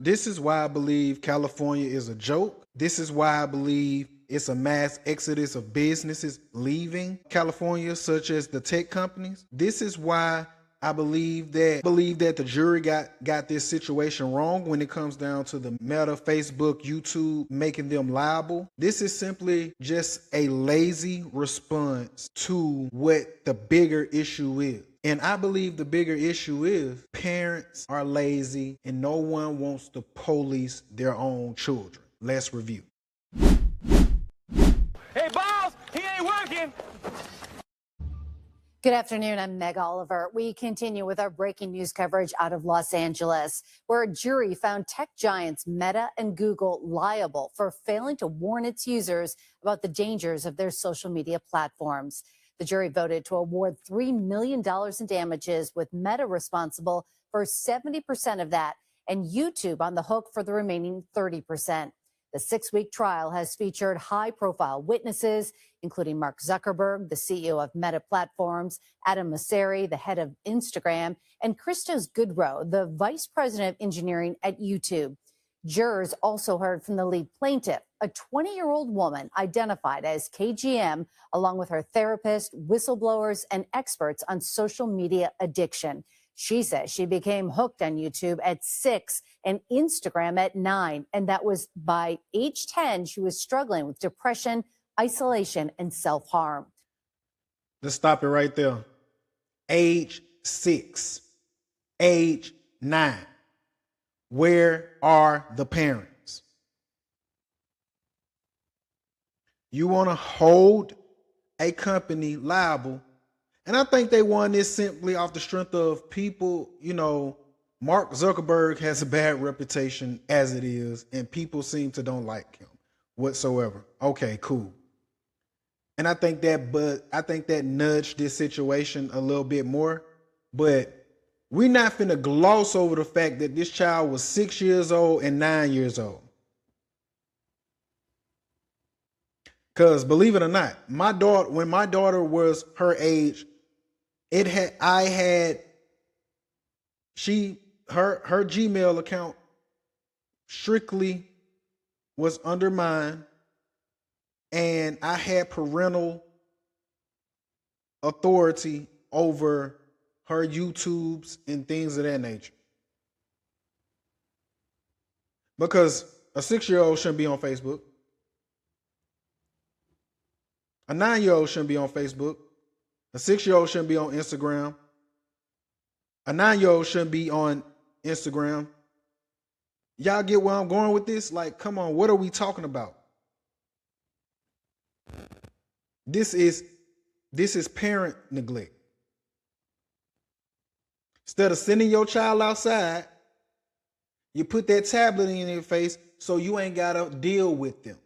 This is why I believe California is a joke. This is why I believe it's a mass exodus of businesses leaving California, such as the tech companies. This is why I believe that the jury got this situation wrong when it comes down to the Meta, Facebook, YouTube making them liable. This is simply just a lazy response to what the bigger issue is. And I believe the bigger issue is parents are lazy and no one wants to police their own children. Let's review. Hey, boss, he ain't working. Good afternoon. I'm Meg Oliver. We continue with our breaking news coverage out of Los Angeles, where a jury found tech giants Meta and Google liable for failing to warn its users about the dangers of their social media platforms. The jury voted to award $3 million in damages, with Meta responsible for 70% of that and YouTube on the hook for the remaining 30%. The 6-week trial has featured high-profile witnesses, including Mark Zuckerberg, the CEO of Meta Platforms, Adam Mosseri, the head of Instagram, and Christos Goodrow, the vice president of engineering at YouTube. Jurors also heard from the lead plaintiff, a 20-year-old woman identified as KGM, along with her therapist, whistleblowers, and experts on social media addiction. She says she became hooked on YouTube at 6 and Instagram at 9, and that was by age 10. She was struggling with depression, isolation, and self-harm. Let's stop it right there. Age 6, age 9. Where are the parents? You want to hold a company liable. And I think they won this simply off the strength of people, Mark Zuckerberg has a bad reputation as it is, and people seem to don't like him whatsoever. Okay, cool. And I think that nudged this situation a little bit more. But we're not finna gloss over the fact that this child was 6 years old and 9 years old. Because believe it or not, when my daughter was her age, her Gmail account strictly was under mine, and I had parental authority over her YouTubes and things of that nature. Because a 6-year-old shouldn't be on Facebook. A 9-year-old shouldn't be on Facebook. A 6-year-old shouldn't be on Instagram. A 9-year-old shouldn't be on Instagram. Y'all get where I'm going with this? Like, come on, what are we talking about? This is parent neglect. Instead of sending your child outside, you put that tablet in their face so you ain't got to deal with them.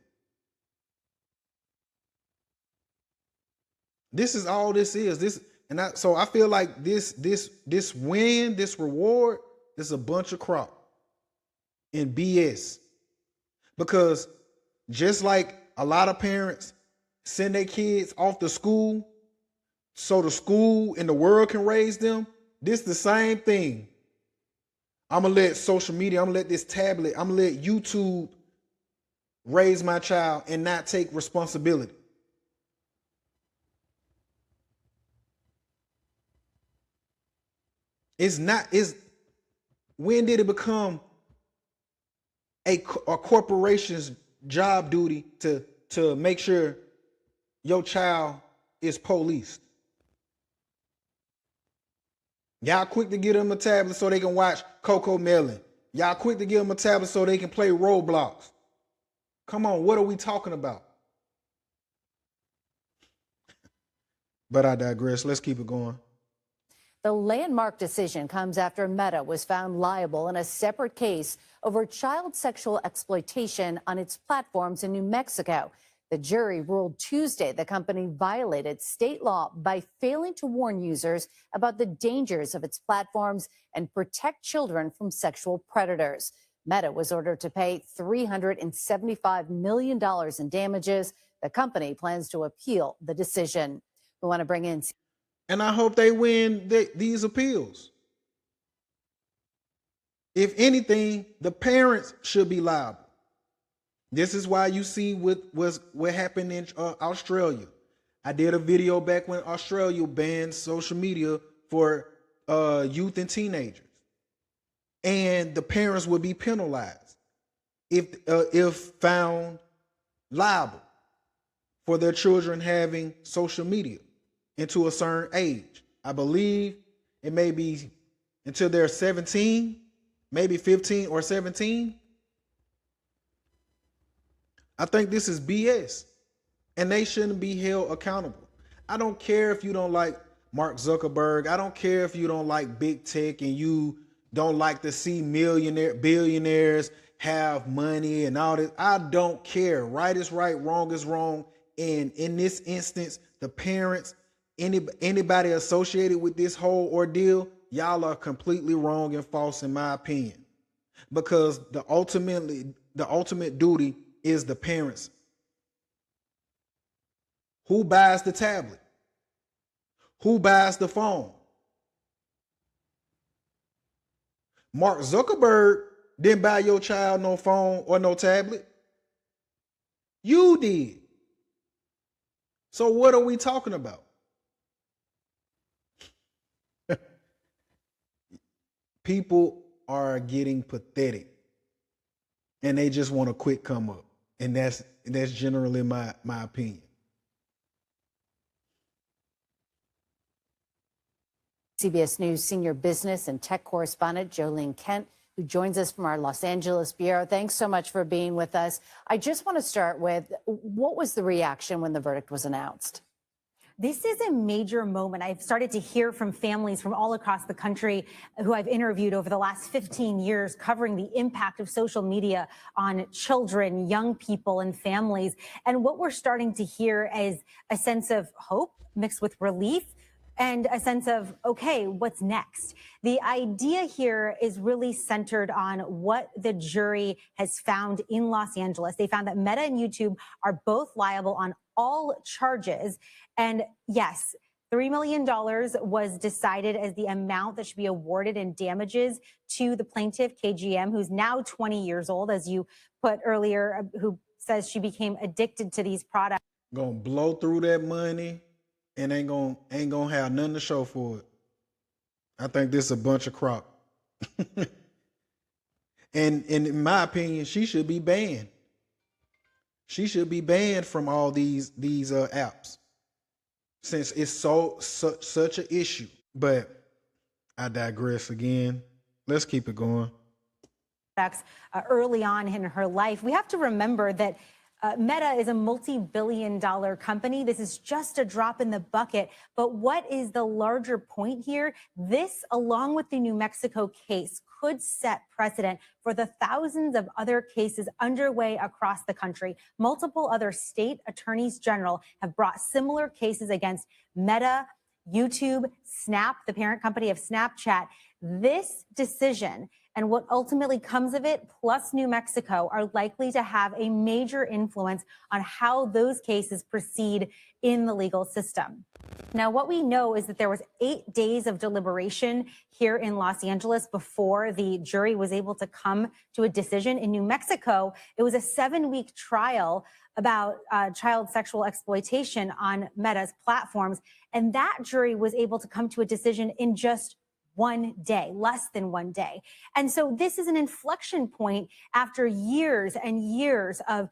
This is all this is. So I feel like this reward is a bunch of crap and BS. Because just like a lot of parents send their kids off to school so the school and the world can raise them, this the same thing. I'm going to let social media, I'm going to let this tablet, I'm going to let YouTube raise my child and not take responsibility. When did it become a corporation's job duty to make sure your child is policed? Y'all quick to give them a tablet so they can watch Coco Melon. Y'all quick to give them a tablet so they can play Roblox. Come on, what are we talking about? But I digress. Let's keep it going. The landmark decision comes after Meta was found liable in a separate case over child sexual exploitation on its platforms in New Mexico. The jury ruled Tuesday the company violated state law by failing to warn users about the dangers of its platforms and protect children from sexual predators. Meta was ordered to pay $375 million in damages. The company plans to appeal the decision. We want to bring in... And I hope they win these appeals. If anything, the parents should be liable. This is why you see what happened in Australia. I did a video back when Australia banned social media for youth and teenagers, and the parents would be penalized if found liable for their children having social media into a certain age. I believe it may be until they're 17, maybe 15 or 17. I think this is BS, and they shouldn't be held accountable. I don't care if you don't like Mark Zuckerberg. I don't care if you don't like big tech and you don't like to see billionaires have money and all this. I don't care. Right is right, wrong is wrong. And in this instance, the parents, anybody associated with this whole ordeal, y'all are completely wrong and false in my opinion. Because the ultimate duty is the parents. Who buys the tablet? Who buys the phone? Mark Zuckerberg didn't buy your child no phone or no tablet. You did. So what are we talking about? People are getting pathetic, and they just want a quick come up, and that's generally my opinion. CBS News senior business and tech correspondent Jolene Kent, who joins us from our Los Angeles bureau. Thanks so much for being with us. I just want to start with, what was the reaction when the verdict was announced? This is a major moment. I've started to hear from families from all across the country who I've interviewed over the last 15 years, covering the impact of social media on children, young people, and families. And what we're starting to hear is a sense of hope mixed with relief, and a sense of, okay, what's next? The idea here is really centered on what the jury has found in Los Angeles. They found that Meta and YouTube are both liable on all charges. And yes, $3 million was decided as the amount that should be awarded in damages to the plaintiff, KGM, who's now 20 years old, as you put earlier, who says she became addicted to these products. Gonna blow through that money and ain't gonna have nothing to show for it. I think this is a bunch of crap. And in my opinion, she should be banned. She should be banned from all these apps, since it's such an issue. But I digress again. Let's keep it going. Early on in her life, we have to remember that Meta is a multi-billion-dollar company. This is just a drop in the bucket. But what is the larger point here? This, along with the New Mexico case, could set precedent for the thousands of other cases underway across the country. Multiple other state attorneys general have brought similar cases against Meta, YouTube, Snap, the parent company of Snapchat. This decision and what ultimately comes of it, plus New Mexico, are likely to have a major influence on how those cases proceed in the legal system. Now, what we know is that there was 8 days of deliberation here in Los Angeles before the jury was able to come to a decision. In New Mexico, it was a 7-week trial about child sexual exploitation on Meta's platforms. And that jury was able to come to a decision in just 1 day, less than 1 day. And so this is an inflection point after years and years of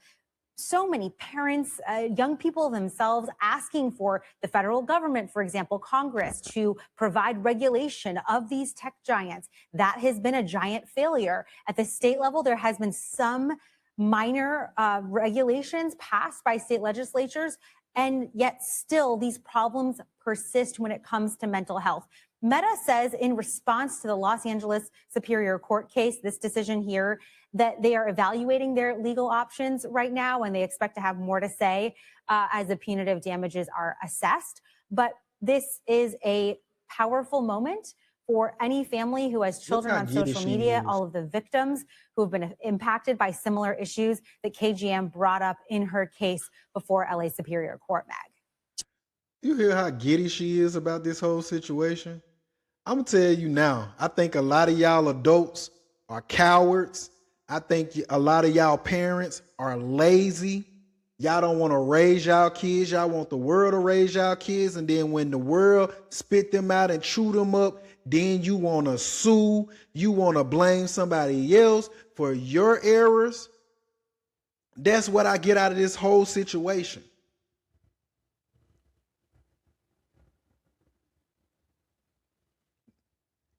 so many parents, young people themselves, asking for the federal government, for example, Congress, to provide regulation of these tech giants. That has been a giant failure. At the state level, there has been some minor regulations passed by state legislatures, and yet still these problems persist when it comes to mental health. Meta says in response to the Los Angeles Superior Court case, this decision here, that they are evaluating their legal options right now, and they expect to have more to say as the punitive damages are assessed. But this is a powerful moment for any family who has children on social media, all of the victims who have been impacted by similar issues that KGM brought up in her case before LA Superior Court, Mag. You hear how giddy she is about this whole situation? I'm gonna tell you now, I think a lot of y'all adults are cowards. I think a lot of y'all parents are lazy. Y'all don't want to raise y'all kids. Y'all want the world to raise y'all kids. And then when the world spit them out and chew them up, then you want to sue. You want to blame somebody else for your errors. That's what I get out of this whole situation.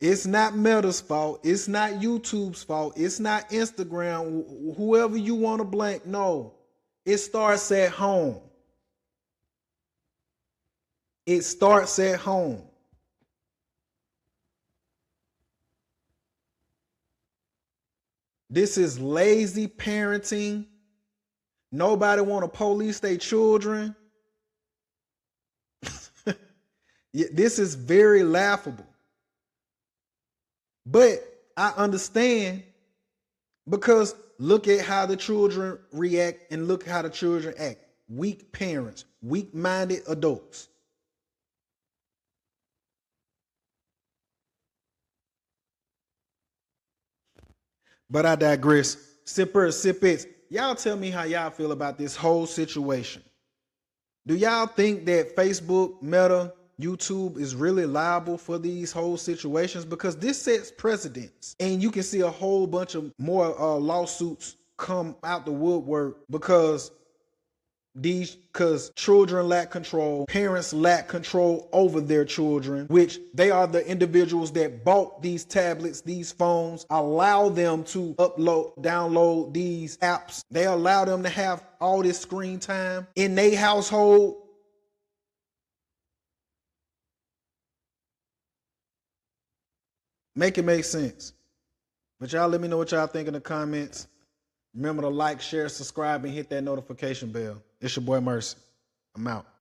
It's not Meta's fault. It's not YouTube's fault. It's not Instagram, whoever you want to blame. No, it starts at home. It starts at home. This is lazy parenting. Nobody want to police their children. This is very laughable. But I understand, because look at how the children react and look how the children act. Weak parents, weak-minded adults. But I digress. Sippers, sippets, y'all tell me how y'all feel about this whole situation. Do y'all think that Facebook, Meta, YouTube is really liable for these whole situations? Because this sets precedents, and you can see a whole bunch of more lawsuits come out the woodwork because children lack control, parents lack control over their children, which they are the individuals that bought these tablets, these phones, allow them to download these apps. They allow them to have all this screen time in their household. Make it make sense. But y'all let me know what y'all think in the comments. Remember to like, share, subscribe, and hit that notification bell. It's your boy Mercy. I'm out.